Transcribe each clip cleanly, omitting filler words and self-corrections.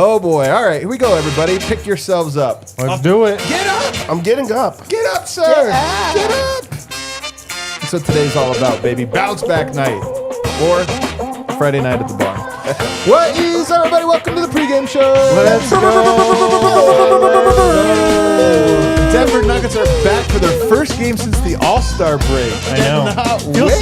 Oh boy. All right, here we go, everybody. Pick yourselves up. Let's do it. Get up. I'm getting up. Get up, sir. Get up. That's what today's all about, baby. Bounce back night. Or Friday night at the bar. What is up, everybody? Welcome to the pregame show. Let's go. Denver Nuggets are back for their first game since the All-Star break. I know. Feels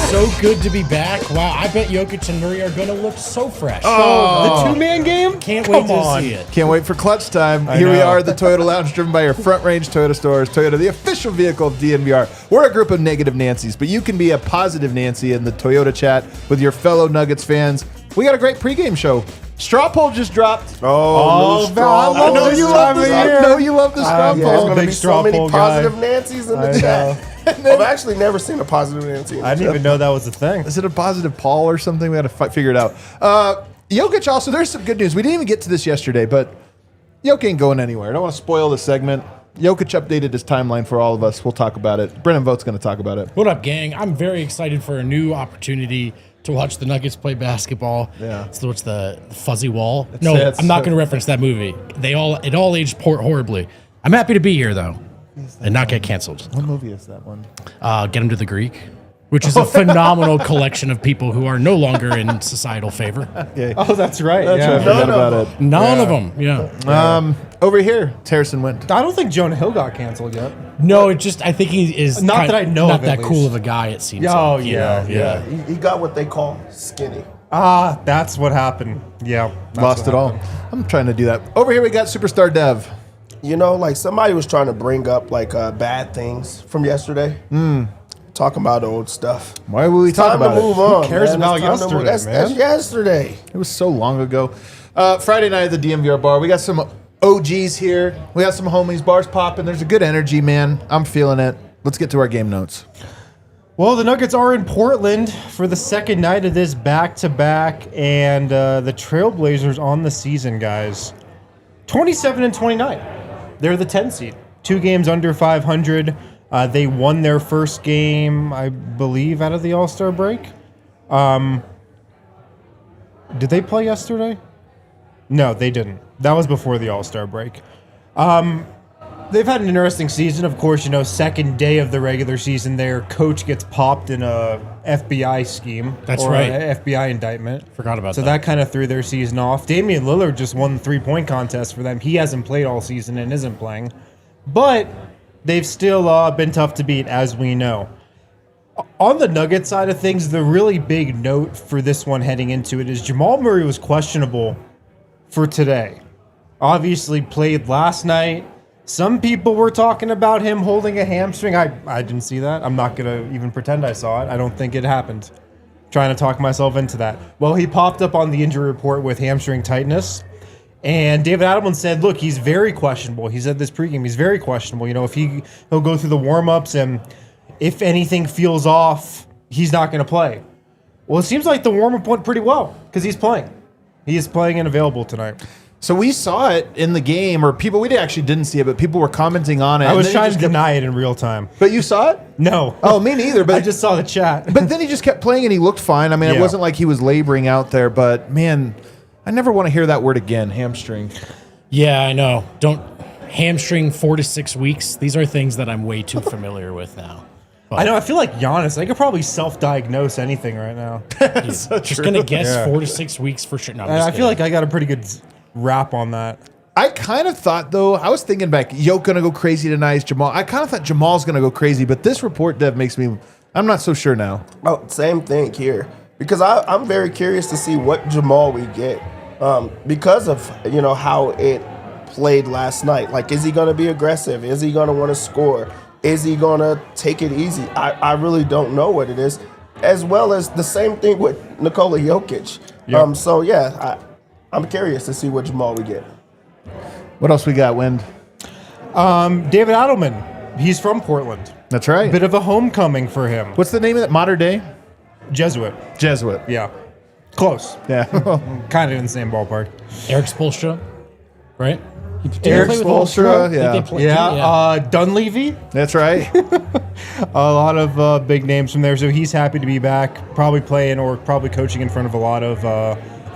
so good to be back. Wow, I bet Jokic and Murray are going to look so fresh. Oh. The two-man game? Can't wait to see it. Can't wait for clutch time. I Here we know. are, the Toyota Lounge, driven by your Front Range Toyota stores. Toyota, the official vehicle of DNVR. We're a group of negative Nancys, but you can be a positive Nancy in the Toyota chat with your fellow Nuggets fans. We got a great pregame show. Straw poll just dropped. Oh, new straw I know poll. you love this. I know you love the straw There's poll. going to Big be straw so many poll guy. positive Nancys in the I chat. I've actually never seen a positive Nancy in the I didn't chat. even know that was a thing. Is it a positive Paul or something? We got to figure it out. Jokic also, there's some good news. We didn't even get to this yesterday, but Jokic ain't going anywhere. I don't want to spoil the segment. Jokic updated his timeline for all of us. We'll talk about it. Brennan Vought's going to talk about it. What up, gang? I'm very excited for a new opportunity to watch the Nuggets play basketball. Yeah. So what's the fuzzy wall? it. I'm not going to reference that movie. It all aged horribly. I'm happy to be here though, and not get canceled. What movie is that one? Get him to the Greek, which is a phenomenal collection of people who are no longer in societal favor. Okay. Oh, that's right. That's right. I forgot about it. None of them. Yeah. Over here, Harrison went. I don't think Jonah Hill got canceled yet. No, I think he is Not that I know not of, that at cool least. of a guy. It seems. Oh, like, you yeah, know? yeah. He got what they call skinny. Ah, that's what happened. Yeah. Lost it all. I'm trying to do that. Over here, we got Superstar Dev. You know, like somebody was trying to bring up like bad things from yesterday. Talking about old stuff. Why will we talk Time about to move it? on. cares man. about It's time to move- yesterday, That's man? yesterday. It was so long ago. Friday night at the DNVR bar. We got some OGs here. We got some homies. Bars popping. There's a good energy, man. I'm feeling it. Let's get to our game notes. Well, the Nuggets are in Portland for the second night of this back-to-back, and the Trailblazers on the season, guys. 27-29. They're the 10 seed. 2 games under 500. They won their first game, I believe, out of the All-Star break. Did they play yesterday? No, they didn't. That was before the All-Star break. They've had an interesting season. Of course, you know, second day of the regular season, their coach gets popped in a FBI scheme. That's or right. a FBI indictment. Forgot about So that kind of threw their season off. Damian Lillard just won the three-point contest for them. He hasn't played all season and isn't playing. But they've still been tough to beat, as we know. On the Nuggets side of things, the really big note for this one heading into it is Jamal Murray was questionable for today. Obviously played last night. Some people were talking about him holding a hamstring. I didn't see that. I'm not going to even pretend I saw it. I don't think it happened. Trying to talk myself into that. Well, he popped up on the injury report with hamstring tightness. And David Adelman said, look, he's very questionable. He said this pregame, he's very questionable. You know, if he'll go through the warm-ups and if anything feels off, he's not going to play. Well, it seems like the warm-up went pretty well because he's playing. He is playing and available tonight. So we saw it in the game, or people, we actually didn't see it, but people were commenting on it. I and was then he trying to just kept- deny it in real time. But you saw it? No. Oh, me neither. But I just saw the chat. But then he just kept playing and he looked fine. I mean, it Yeah. wasn't like he was laboring out there, but man, I never want to hear that word again, hamstring. Yeah, I know. Don't hamstring 4 to 6 weeks. These are things that I'm way too familiar with now. I know. I feel like Giannis. I could probably self-diagnose anything right now. Just gonna guess Yeah. 4 to 6 weeks for sure. No, I'm And just I feel kidding. like I got a pretty good rap on that. I kind of thought, though, I was thinking back, Yoke going to go crazy tonight, is Jamal. I kind of thought Jamal's going to go crazy, but this report, Dev, makes me, I'm not so sure now. Oh, same thing here. Because I'm very curious to see what Jamal we get. Because of, you know, how it played last night. Like, is he going to be aggressive? Is he going to want to score? Is he going to take it easy? I really don't know what it is. as well as the same thing with Nikola Jokic. Yep. So yeah, I'm curious to see what Jamal we get. What else we got, Wind? David Adelman. He's from Portland. That's right. Bit of a homecoming for him. What's the name of that? Modern day? Jesuit. Jesuit. Yeah. Close. Yeah. Kind of in the same ballpark. Eric Spoelstra, right? Eric Spoelstra, yeah. Dunleavy. That's right. A lot of big names from there. So he's happy to be back, probably playing or probably coaching in front of a lot of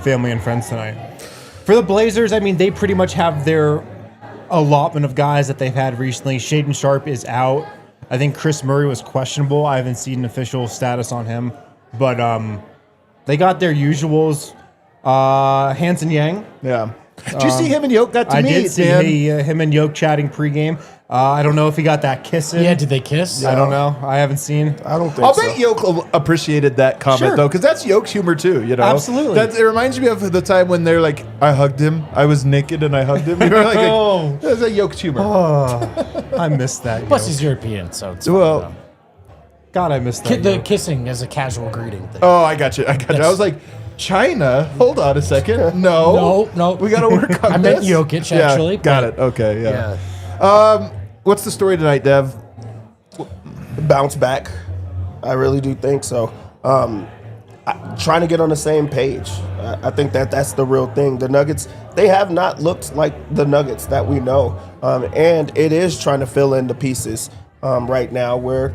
family and friends tonight. For the Blazers, I mean, they pretty much have their allotment of guys that they've had recently. Shaedon Sharpe is out. I think Chris Murray was questionable. I haven't seen an official status on him. But they got their usuals. Hanson Yang. Yeah. Did you see him and Yoke got to meet? I did see him and Yoke chatting pregame. I don't know if he got that kiss in. Yeah, did they kiss? I don't know. I haven't seen. I don't think I'll so. bet Yoke appreciated that comment, Sure. though, because that's Yoke's humor, too, you know? Absolutely. It reminds me of the time when they're like, I hugged him. I was naked and I hugged him. You know, Oh. that's a Yoke's humor. I missed that. Plus, Yoke. he's European, so it's Well, fine, God, I missed that. the Yoke. kissing as a casual greeting thing. oh, I got you. I was like, China? Hold on a second. No. We got to work on I this. meant Jokic, Yeah, actually. got it. Okay, yeah. What's the story tonight, Dev? Bounce back. I really do think so. Trying to get on the same page. I think that's the real thing. The Nuggets, they have not looked like the Nuggets that we know. And it is trying to fill in the pieces right now where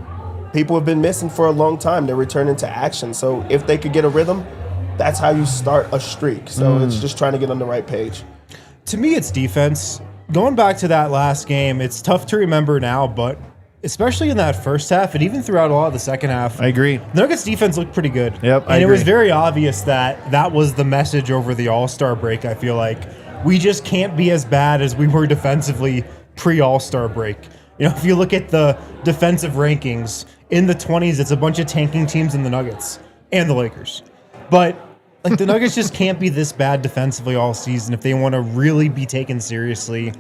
people have been missing for a long time. They're returning to action. So if they could get a rhythm, that's how you start a streak. So it's just trying to get on the right page. To me, it's defense. Going back to that last game, it's tough to remember now, but especially in that first half and even throughout a lot of the second half, I agree. the Nuggets defense looked pretty good. Yep, I and it was agree. very obvious that was the message over the All-Star break, I feel like. We just can't be as bad as we were defensively pre-All-Star break. You know, if you look at the defensive rankings, in the 20s, it's a bunch of tanking teams in the Nuggets and the Lakers. But like the Nuggets just can't be this bad defensively all season if they want to really be taken seriously.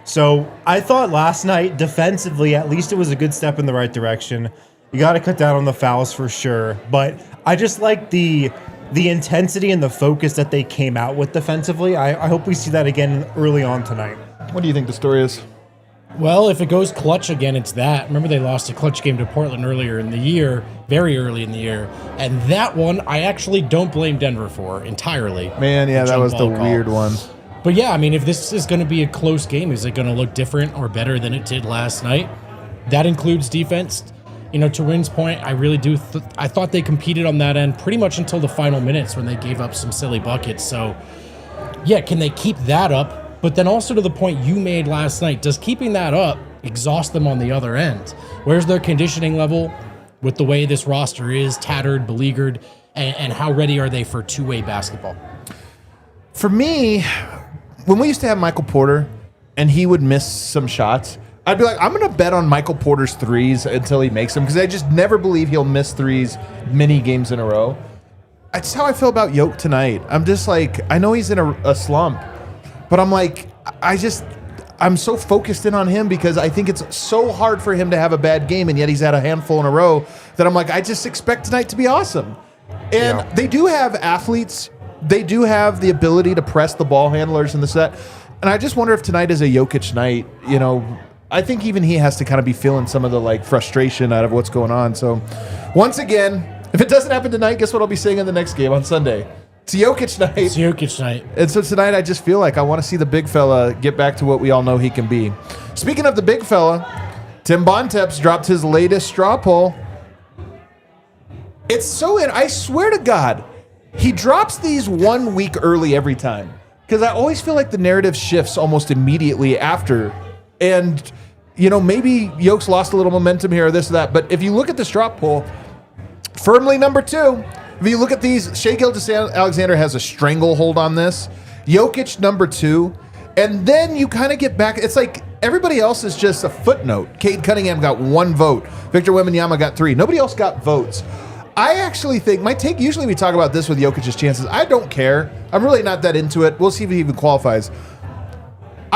So I thought last night, defensively, at least it was a good step in the right direction. You got to cut down on the fouls for sure. But I just like the intensity and the focus that they came out with defensively. I hope we see that again early on tonight. What do you think the story is? Well, if it goes clutch again, it's that. Remember they lost a clutch game to Portland earlier in the year, very early in the year. And that one, I actually don't blame Denver for entirely. Man, yeah, that was the jump ball call. weird one. But yeah, I mean, if this is going to be a close game, is it going to look different or better than it did last night? That includes defense. You know, to Wynn's point, I really do. I thought they competed on that end pretty much until the final minutes when they gave up some silly buckets. So, yeah, can they keep that up? But then also to the point you made last night, does keeping that up exhaust them on the other end? Where's their conditioning level with the way this roster is, tattered, beleaguered, and how ready are they for two-way basketball? For me, when we used to have Michael Porter and he would miss some shots, I'd be like, I'm going to bet on Michael Porter's threes until he makes them because I just never believe he'll miss threes many games in a row. That's how I feel about Yoke tonight. I'm just like, I know he's in a slump, but I'm like, I'm so focused in on him because I think it's so hard for him to have a bad game, and yet he's had a handful in a row that I'm like, I just expect tonight to be awesome. And they do have athletes. They do have the ability to press the ball handlers in the set. And I just wonder if tonight is a Jokic night. You know, I think even he has to kind of be feeling some of the like frustration out of what's going on. So once again, if it doesn't happen tonight, guess what I'll be saying in the next game on Sunday? It's Jokic night. It's Jokic night. And so tonight I just feel like I want to see the big fella get back to what we all know he can be. Speaking of the big fella, Tim Bontemps dropped his latest straw poll. It's so I swear to God, he drops these 1 week early every time. Because I always feel like the narrative shifts almost immediately after. And, you know, maybe Yoke's lost a little momentum here or this or that. But if you look at the straw poll, firmly number 2. If you look at these, Shai Gilgeous-Alexander has a stranglehold on this. Jokic, number 2. And then you kind of get back. It's like everybody else is just a footnote. Cade Cunningham got 1 vote. Victor Wembanyama got 3. Nobody else got votes. I actually think, my take, usually we talk about this with Jokic's chances. I don't care. I'm really not that into it. We'll see if he even qualifies.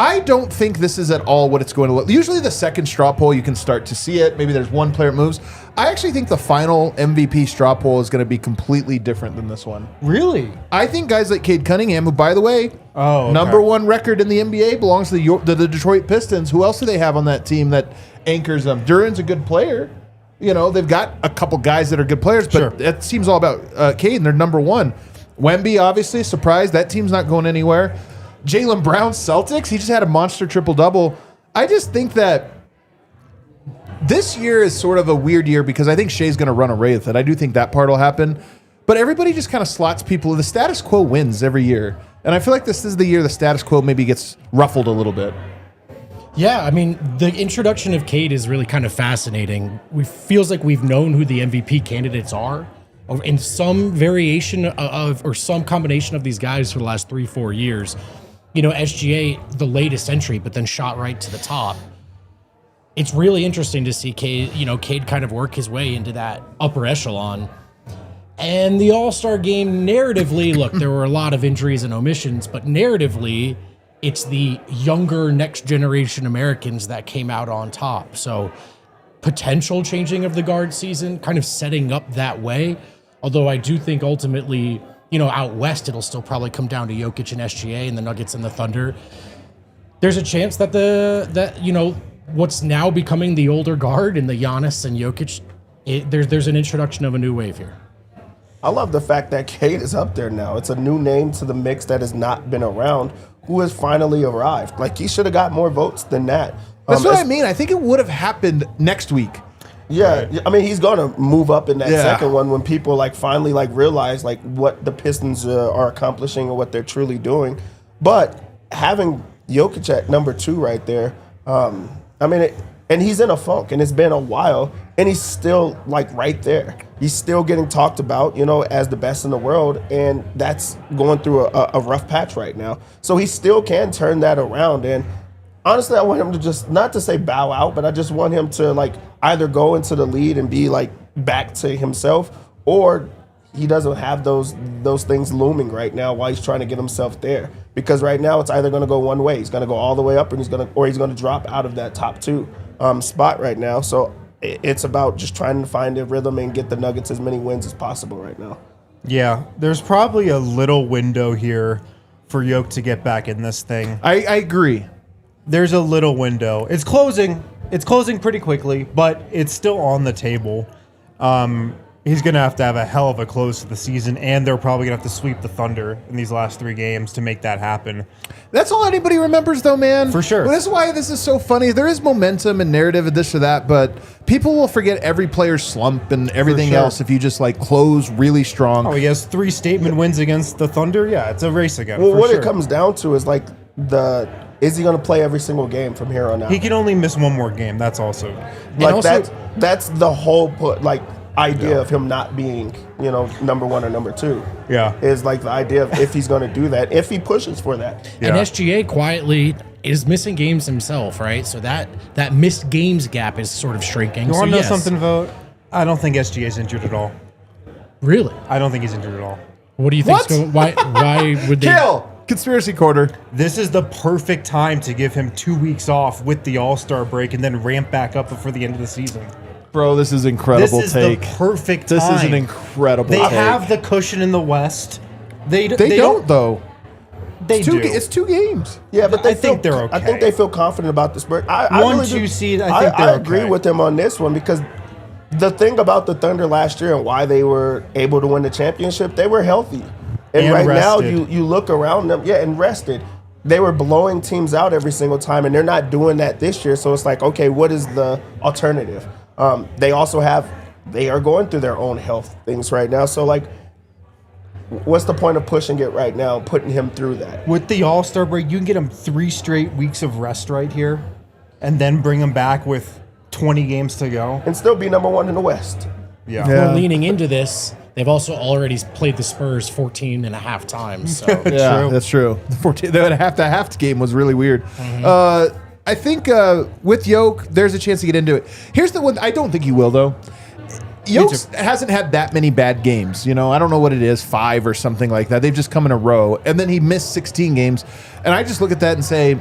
I don't think this is at all what it's going to look. Usually the second straw poll, you can start to see it. Maybe there's one player that moves. I actually think the final MVP straw poll is going to be completely different than this one. Really? I think guys like Cade Cunningham, who, by the way, okay. number one record in the NBA, belongs to the Detroit Pistons. Who else do they have on that team that anchors them? Duran's a good player. You know, they've got a couple guys that are good players, but it seems all about Cade, and they're number one. Wemby, obviously, surprised. That team's not going anywhere. Jaylen Brown, Celtics, he just had a monster triple-double. I just think that this year is sort of a weird year because I think Shea's going to run away with it. I do think that part will happen. But everybody just kind of slots people. The status quo wins every year. And I feel like this is the year the status quo maybe gets ruffled a little bit. Yeah, I mean, the introduction of Cade is really kind of fascinating. It feels like we've known who the MVP candidates are in some variation of or some combination of these guys for the last 3-4 years. You know, SGA, the latest entry, but then shot right to the top. It's really interesting to see Cade kind of work his way into that upper echelon. And the All-Star game, narratively, look, there were a lot of injuries and omissions, but narratively, it's the younger next generation Americans that came out on top. So potential changing of the guard season, kind of setting up that way. Although I do think ultimately, you know, out west, it'll still probably come down to Jokic and SGA and the Nuggets and the Thunder. There's a chance that what's now becoming the older guard in the Giannis and Jokic, there's an introduction of a new wave here. I love the fact that Cade is up there now. It's a new name to the mix that has not been around, who has finally arrived. Like, he should have got more votes than that. That's what I mean. I think it would have happened next week. Yeah, right. I mean, he's going to move up in that second one when people finally realize what the Pistons are accomplishing and what they're truly doing. But having Jokic at number 2 right there, and he's in a funk, and it's been a while, and he's still right there. He's still getting talked about, as the best in the world, and that's going through a rough patch right now. So he still can turn that around, and honestly, I want him to just, not to say bow out, but I just want him to either go into the lead and be back to himself, or he doesn't have those things looming right now while he's trying to get himself there. Because right now it's either going to go one way. He's going to go all the way up, or he's going to drop out of that top 2 spot right now. So it's about just trying to find a rhythm and get the Nuggets as many wins as possible right now. Yeah, there's probably a little window here for Jokic to get back in this thing. I agree. There's a little window. It's closing. It's closing pretty quickly, but it's still on the table. He's going to have a hell of a close to the season, and they're probably going to have to sweep the Thunder in these last 3 games to make that happen. That's all anybody remembers, though, man. For sure. Well, this is why this is so funny. There is momentum and narrative and this or that, but people will forget every player's slump and everything else if you just close really strong. Oh, he has 3 statement wins against the Thunder? Yeah, it's a race again. Well, what it comes down to is is he going to play every single game from here on out? He can only miss one more game. That's also that's the whole idea of him not being, number 1 or number 2. Yeah. Is the idea of if he's going to do that, if he pushes for that. Yeah. And SGA quietly is missing games himself, right? So that missed games gap is sort of shrinking. You want to know something, Vote? I don't think SGA is injured at all. Really? I don't think he's injured at all. What do you think? Why would they? Kill! Conspiracy quarter. This is the perfect time to give him 2 weeks off with the All-Star break and then ramp back up before the end of the season. Bro, this is incredible. This is the perfect time. This is an incredible They take. have the cushion in the West. They don't though. They do. It's 2 games. Yeah, but I think they're okay. I think they feel confident about this. I 1, really 2 seed, I think they're I agree okay. with them on this one because the thing about the Thunder last year and why they were able to win the championship, they were healthy. And right rested. Now you look around them, and rested. They were blowing teams out every single time, and they're not doing that this year. So it's okay, what is the alternative? They are going through their own health things right now. So what's the point of pushing it right now and putting him through that? With the All-Star break, you can get him 3 straight weeks of rest right here and then bring him back with 20 games to go. And still be number 1 in the West. Yeah. We're leaning into this. They've also already played the Spurs 14 and a half times. So. Yeah, that's true. The half game was really weird. Mm-hmm. I think with Yoke, there's a chance to get into it. Here's the one. I don't think he will, though. Yoke hasn't had that many bad games. I don't know what it is, 5 or something like that. They've just come in a row. And then he missed 16 games. And I just look at that and say,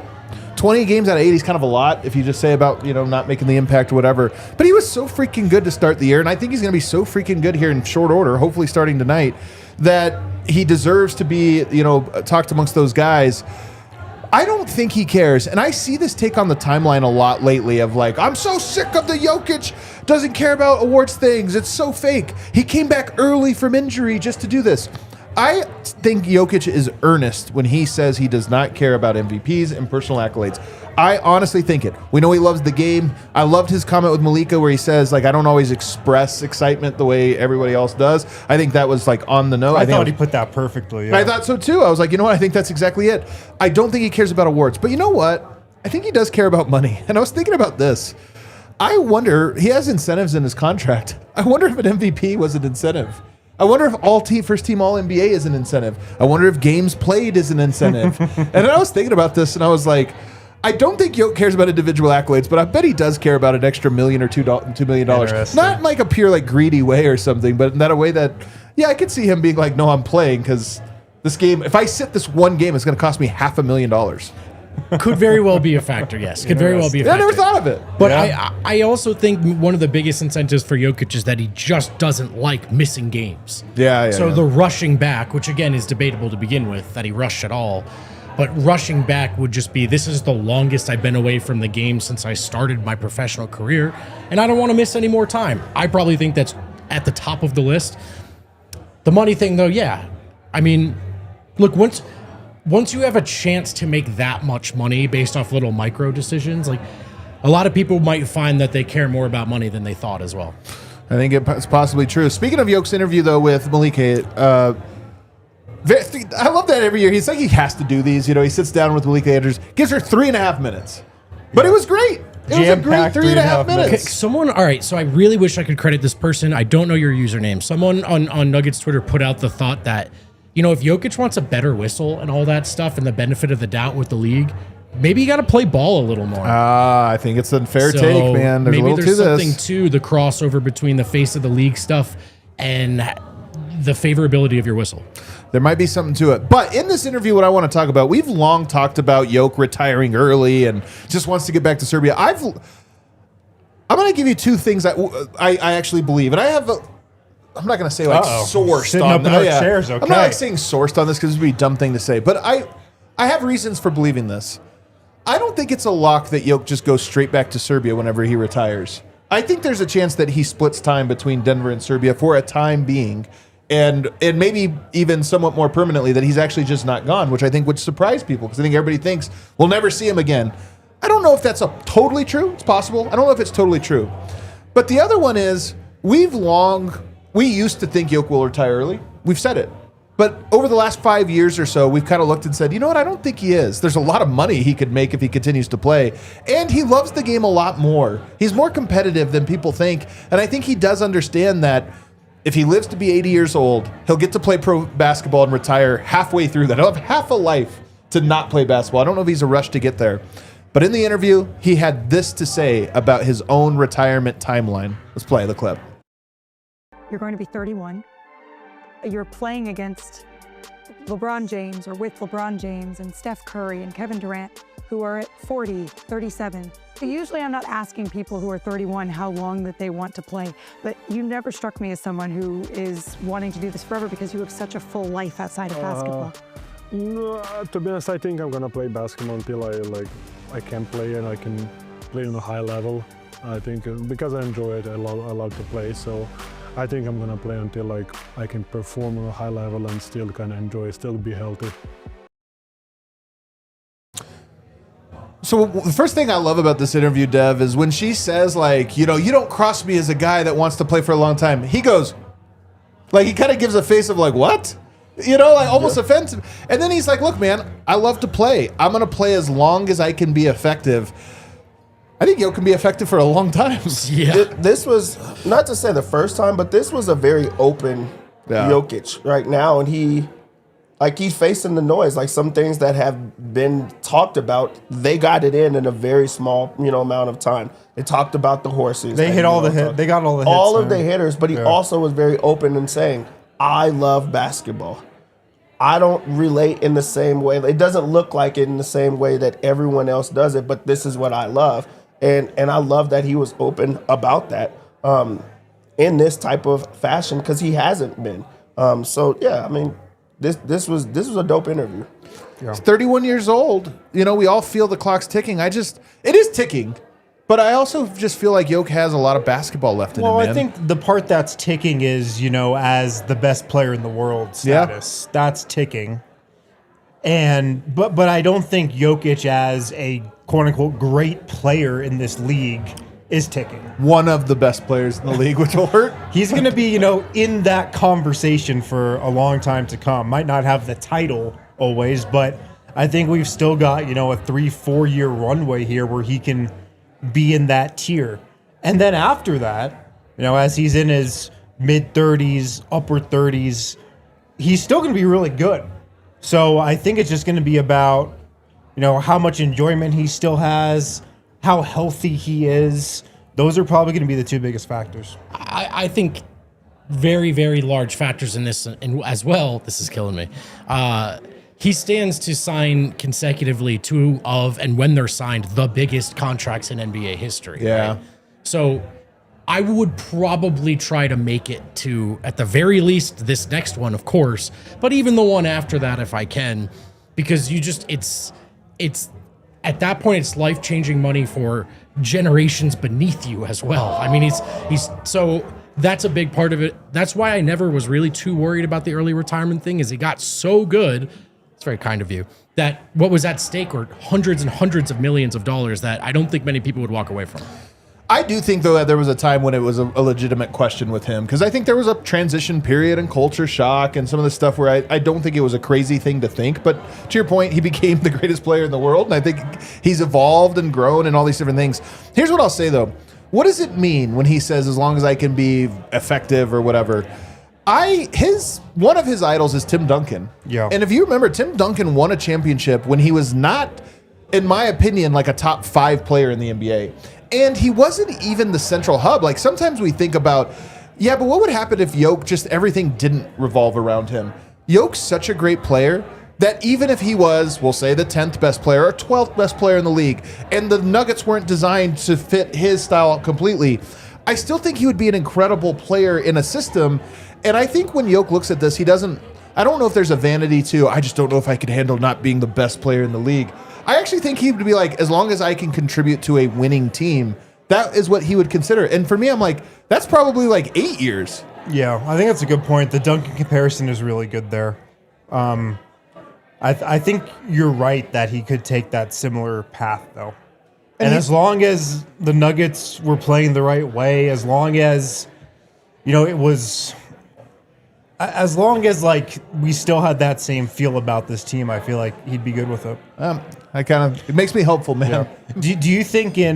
20 games out of 80 is kind of a lot if you just say about, not making the impact or whatever. But he was so freaking good to start the year, and I think he's going to be so freaking good here in short order, hopefully starting tonight, that he deserves to be, talked amongst those guys. I don't think he cares, and I see this take on the timeline a lot lately of like, I'm so sick of the Jokic doesn't care about awards things. It's so fake. He came back early from injury just to do this. I think Jokic is earnest when he says he does not care about MVPs and personal accolades. I honestly think it. We know he loves the game. I loved his comment with Malika where he says, like, I don't always express excitement the way everybody else does. I think that was like on the note. I thought he put that perfectly. Yeah. I thought so too. I was like, you know what? I think that's exactly it. I don't think he cares about awards. But you know what? I think he does care about money. And I was thinking about this. I wonder, he has incentives in his contract. I wonder if an MVP was an incentive. I wonder if first team all NBA is an incentive. I wonder if games played is an incentive. And then I was thinking about this and I was like, I don't think Yoke cares about individual accolades, but I bet he does care about an extra $1 million or $2 million. Not in like a pure like greedy way or something, but in that a way that, yeah, I could see him being like, no, I'm playing because this game, if I sit this one game, it's going to cost me $500,000. Could very well be a factor, yes. Could very well be a factor. I never thought of it. But I also think one of the biggest incentives for Jokic is that he just doesn't like missing games. So the rushing back, which again is debatable to begin with, that he rushed at all, but rushing back would just be, this is the longest I've been away from the game since I started my professional career, and I don't want to miss any more time. I probably think that's at the top of the list. The money thing, though, yeah. I mean, look, once you have a chance to make that much money based off little micro decisions, like a lot of people might find that they care more about money than they thought as well. I think it's possibly true. Speaking of Yoke's interview, though, with Malika, I love that every year. He's like, he has to do these. He sits down with Malika Andrews, gives her 3.5 minutes. But it was great. It was a great 3.5 minutes. Okay, someone, all right, so I really wish I could credit this person. I don't know your username. Someone on Nuggets Twitter put out the thought that, if Jokic wants a better whistle and all that stuff and the benefit of the doubt with the league, maybe you got to play ball a little more. I think it's a fair take, man. There's maybe a little there's to something this. to the crossover between the face of the league stuff and the favorability of your whistle. There might be something to it. But in this interview, what I want to talk about, we've long talked about Jokic retiring early and just wants to get back to Serbia. I'm going to give you two things that I actually believe. And I have I'm not going to say like sourced Sitting on up in our chairs, okay. I'm not like saying sourced on this because it would be a dumb thing to say. But I have reasons for believing this. I don't think it's a lock that Jokic just goes straight back to Serbia whenever he retires. I think there's a chance that he splits time between Denver and Serbia for a time being. And maybe even somewhat more permanently that he's actually just not gone, which I think would surprise people because I think everybody thinks we'll never see him again. I don't know if that's totally true. It's possible. I don't know if it's totally true. But the other one is we used to think Jokic will retire early. We've said it. But over the last 5 years or so, we've kind of looked and said, you know what? I don't think he is. There's a lot of money he could make if he continues to play. And he loves the game a lot more. He's more competitive than people think. And I think he does understand that if he lives to be 80 years old, he'll get to play pro basketball and retire halfway through that. He'll have half a life to not play basketball. I don't know if he's a rush to get there. But in the interview, he had this to say about his own retirement timeline. Let's play the clip. You're going to be 31. You're playing against LeBron James or with LeBron James and Steph Curry and Kevin Durant, who are at 40, 37. So usually I'm not asking people who are 31 how long that they want to play, but you never struck me as someone who is wanting to do this forever because you have such a full life outside of basketball. No, to be honest, I think I'm gonna play basketball until I can play and I can play on a high level. I think because I enjoy it, I love to play. So I think I'm gonna play until I can perform on a high level and still kind of enjoy, still be healthy. So the first thing I love about this interview, Dev, is when she says you don't cross me as a guy that wants to play for a long time. He goes, he kind of gives a face of what? Almost offensive. And then he's like, look, man, I love to play. I'm going to play as long as I can be effective. I think Jokic can be effective for a long time. Yeah. This was, not to say the first time, but this was a very open Jokic right now. And he's facing the noise. Some things that have been talked about, they got it in a very small, amount of time. They talked about the horses. They hit all the hits. They got all the hits. All of the hitters, but he also was very open in saying, I love basketball. I don't relate in the same way. It doesn't look like it in the same way that everyone else does it, but this is what I love. And I love that he was open about that in this type of fashion because he hasn't been. So, yeah, I mean, this was a dope interview. Yeah. He's 31 years old. You know, we all feel the clock's ticking. It is ticking. But I also just feel like Jokic has a lot of basketball left in him, man. I think the part that's ticking is, as the best player in the world status. Yeah. That's ticking. But I don't think Jokic as a quote-unquote great player in this league is ticking. One of the best players in the league, which will hurt. He's going to be, in that conversation for a long time to come. Might not have the title always, but I think we've still got, a 3-4 year runway here where he can be in that tier. And then after that, as he's in his mid-30s, upper 30s, he's still going to be really good. So I think it's just going to be about, how much enjoyment he still has, how healthy he is. Those are probably going to be the two biggest factors. I think very, very large factors in this and as well. This is killing me. He stands to sign consecutively two of, and when they're signed, the biggest contracts in NBA history. Yeah. Right? So I would probably try to make it to, at the very least, this next one, of course, but even the one after that if I can, because it's at that point, it's life-changing money for generations beneath you as well. I mean, he's so that's a big part of it. That's why I never was really too worried about the early retirement thing, is he got so good. It's very kind of you. That what was at stake were hundreds and hundreds of millions of dollars that I don't think many people would walk away from. I do think, though, that there was a time when it was a legitimate question with him, because I think there was a transition period and culture shock and some of the stuff where I don't think it was a crazy thing to think. But to your point, he became the greatest player in the world, and I think he's evolved and grown and all these different things. Here's what I'll say, though. What does it mean when he says, as long as I can be effective or whatever? One of his idols is Tim Duncan. Yeah. And if you remember, Tim Duncan won a championship when he was not, in my opinion, like a top 5 player in the NBA. And he wasn't even the central hub. Like, sometimes we think about, yeah, but what would happen if Jokic, just everything didn't revolve around him? Jokic's such a great player that even if he was, we'll say, the 10th best player or 12th best player in the league, and the Nuggets weren't designed to fit his style completely, I still think he would be an incredible player in a system. And I think when Jokic looks at this, he doesn't, I don't know if there's a vanity to, I just don't know if I could handle not being the best player in the league. I actually think he would be like, as long as I can contribute to a winning team, that is what he would consider. And for me, I'm like, that's probably like 8 years. Yeah, I think that's a good point. The Duncan comparison is really good there. I think you're right that he could take that similar path, though. And as long as the Nuggets were playing the right way, as long as, it was... As long as we still had that same feel about this team, I feel like he'd be good with it. It makes me hopeful, man. Yeah. Do you think in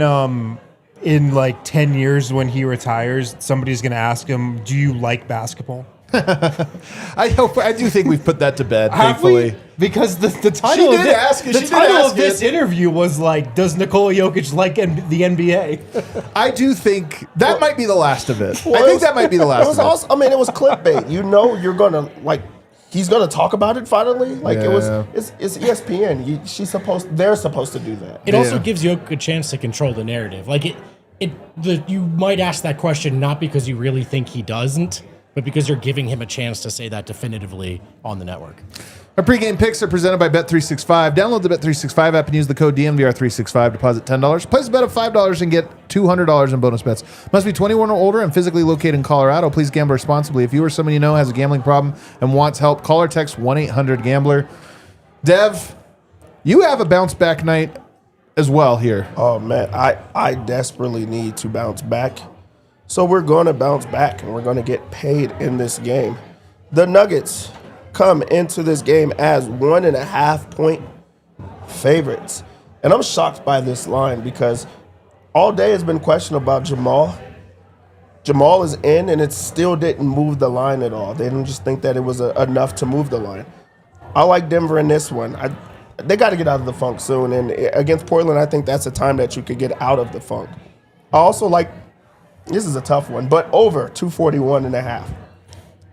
10 years when he retires, somebody's going to ask him, "Do you like basketball?" I do think we've put that to bed, thankfully. Because the title of this it. interview was does Nikola Jokic like the NBA? I do think that might be the last of it. I think that might be the last of it. Also, it was clickbait. You're going to, he's going to talk about it finally. It's ESPN. They're supposed to do that. It also gives Jokic a chance to control the narrative. You might ask that question not because you really think he doesn't, but because you're giving him a chance to say that definitively on the network. Our pregame picks are presented by Bet365. Download the Bet365 app and use the code DNVR365. Deposit $10. Place a bet of $5 and get $200 in bonus bets. Must be 21 or older and physically located in Colorado. Please gamble responsibly. If you or someone you know has a gambling problem and wants help, call or text 1-800-GAMBLER. Dev, you have a bounce back night as well here. Oh, man, I desperately need to bounce back. So we're going to bounce back, and we're going to get paid in this game. The Nuggets come into this game as 1.5-point favorites. And I'm shocked by this line because all day has been question about Jamal. Jamal is in, and it still didn't move the line at all. They didn't just think that it was enough to move the line. I like Denver in this one. They got to get out of the funk soon. And against Portland, I think that's a time that you could get out of the funk. I also like, this is a tough one, but over 241.5.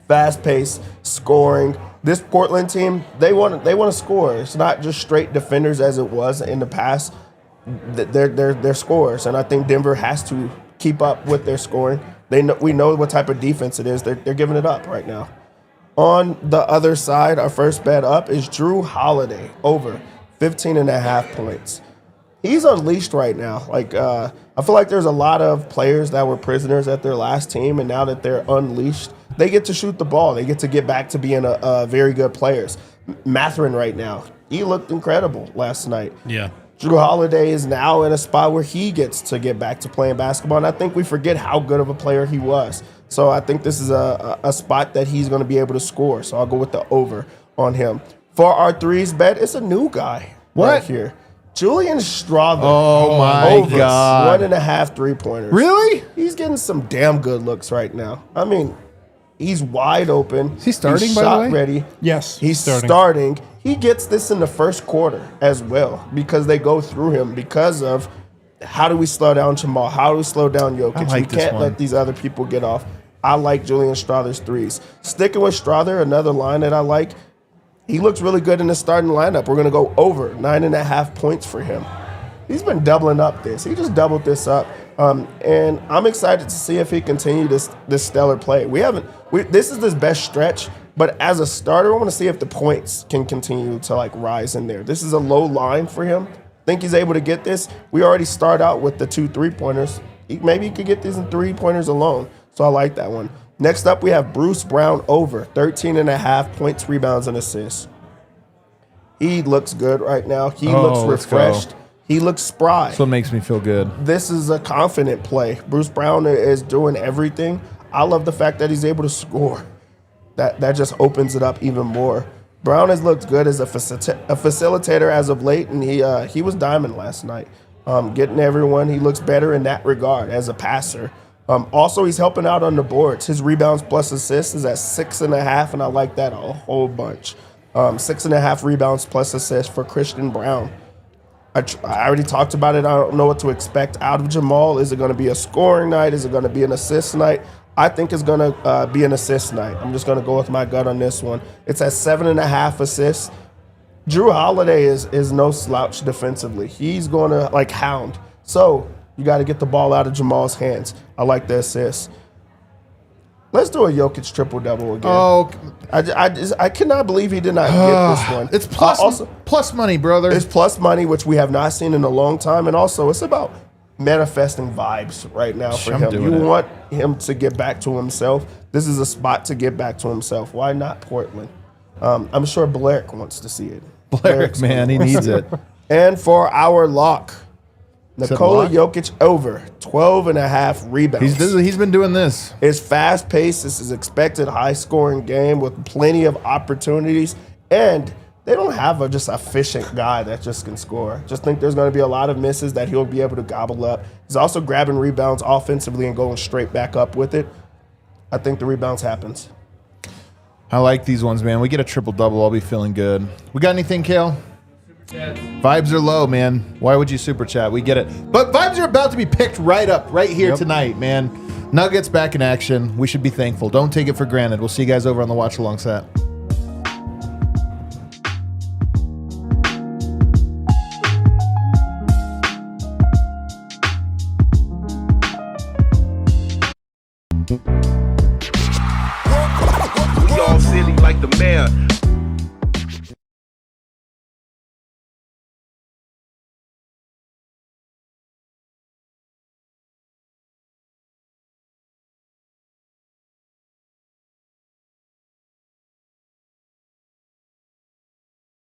Fast pace, scoring, This Portland team, they want to score. It's not just straight defenders as it was in the past. They're scorers, and I think Denver has to keep up with their scoring. We know what type of defense it is. They're giving it up right now. On the other side, our first bet up is Drew Holiday over 15.5 points. He's unleashed right now. I feel like there's a lot of players that were prisoners at their last team, and now that they're unleashed, they get to shoot the ball. They get to get back to being a very good players. Mathurin right now, he looked incredible last night. Yeah. Drew Holiday is now in a spot where he gets to get back to playing basketball, and I think we forget how good of a player he was. So I think this is a spot that he's going to be able to score. So I'll go with the over on him. For our threes bet, it's a new guy right here. Julian Strawther. Oh, my God. 1.5 3-pointers. Really? He's getting some damn good looks right now. I mean, he's wide open. Is he starting, he's by the shot way? ready. Yes, He's starting. He gets this in the first quarter as well because they go through him because of how do we slow down Jamal? How do we slow down Jokic? I like We this can't one. let these other people get off. I like Julian Strawther's threes. Sticking with Strawther, another line that I like. He looks really good in the starting lineup. We're going to go over 9.5 points for him. He's been doubling up this. He just doubled this up. And I'm excited to see if he continues this stellar play. This is his best stretch, but as a starter, I want to see if the points can continue to rise in there. This is a low line for him. Think he's able to get this. We already start out with the 2 3-pointers. Maybe he could get these in 3-pointers alone. So I like that one. Next up, we have Bruce Brown over 13.5 points, rebounds, and assists. He looks good right now. He looks refreshed. He looks spry. That's what makes me feel good. This is a confident play. Bruce Brown is doing everything. I love the fact that he's able to score. That just opens it up even more. Brown has looked good as a facilitator as of late, and he was diamond last night. Getting everyone, he looks better in that regard as a passer. Also, he's helping out on the boards. His rebounds plus assists is at 6.5, and I like that a whole bunch. 6.5 rebounds plus assists for Christian Brown. I already talked about it. I don't know what to expect out of Jamal. Is it going to be a scoring night? Is it going to be an assist night? I think it's going to be an assist night. I'm just going to go with my gut on this one. It's at 7.5 assists. Drew Holiday is no slouch defensively. He's going to hound. So you got to get the ball out of Jamal's hands. I like the assist. Let's do a Jokic triple-double again. Oh, I cannot believe he did not get this one. It's plus money, brother. It's plus money, which we have not seen in a long time. And also, it's about manifesting vibes right now for him. You want him to get back to himself. This is a spot to get back to himself. Why not Portland? I'm sure Blerick wants to see it. Blerick, man, he needs it. And for our lock, Nikola Jokic over 12.5 rebounds. He's been doing this. It's fast-paced. This is expected high-scoring game with plenty of opportunities. And they don't have just a efficient guy that just can score. Just think there's going to be a lot of misses that he'll be able to gobble up. He's also grabbing rebounds offensively and going straight back up with it. I think the rebounds happens. I like these ones, man. We get a triple-double. I'll be feeling good. We got anything, Kale? Vibes are low, man. Why would you super chat? We get it. But vibes are about to be picked right here tonight, man. Nuggets back in action. We should be thankful. Don't take it for granted. We'll see you guys over on the watch along set.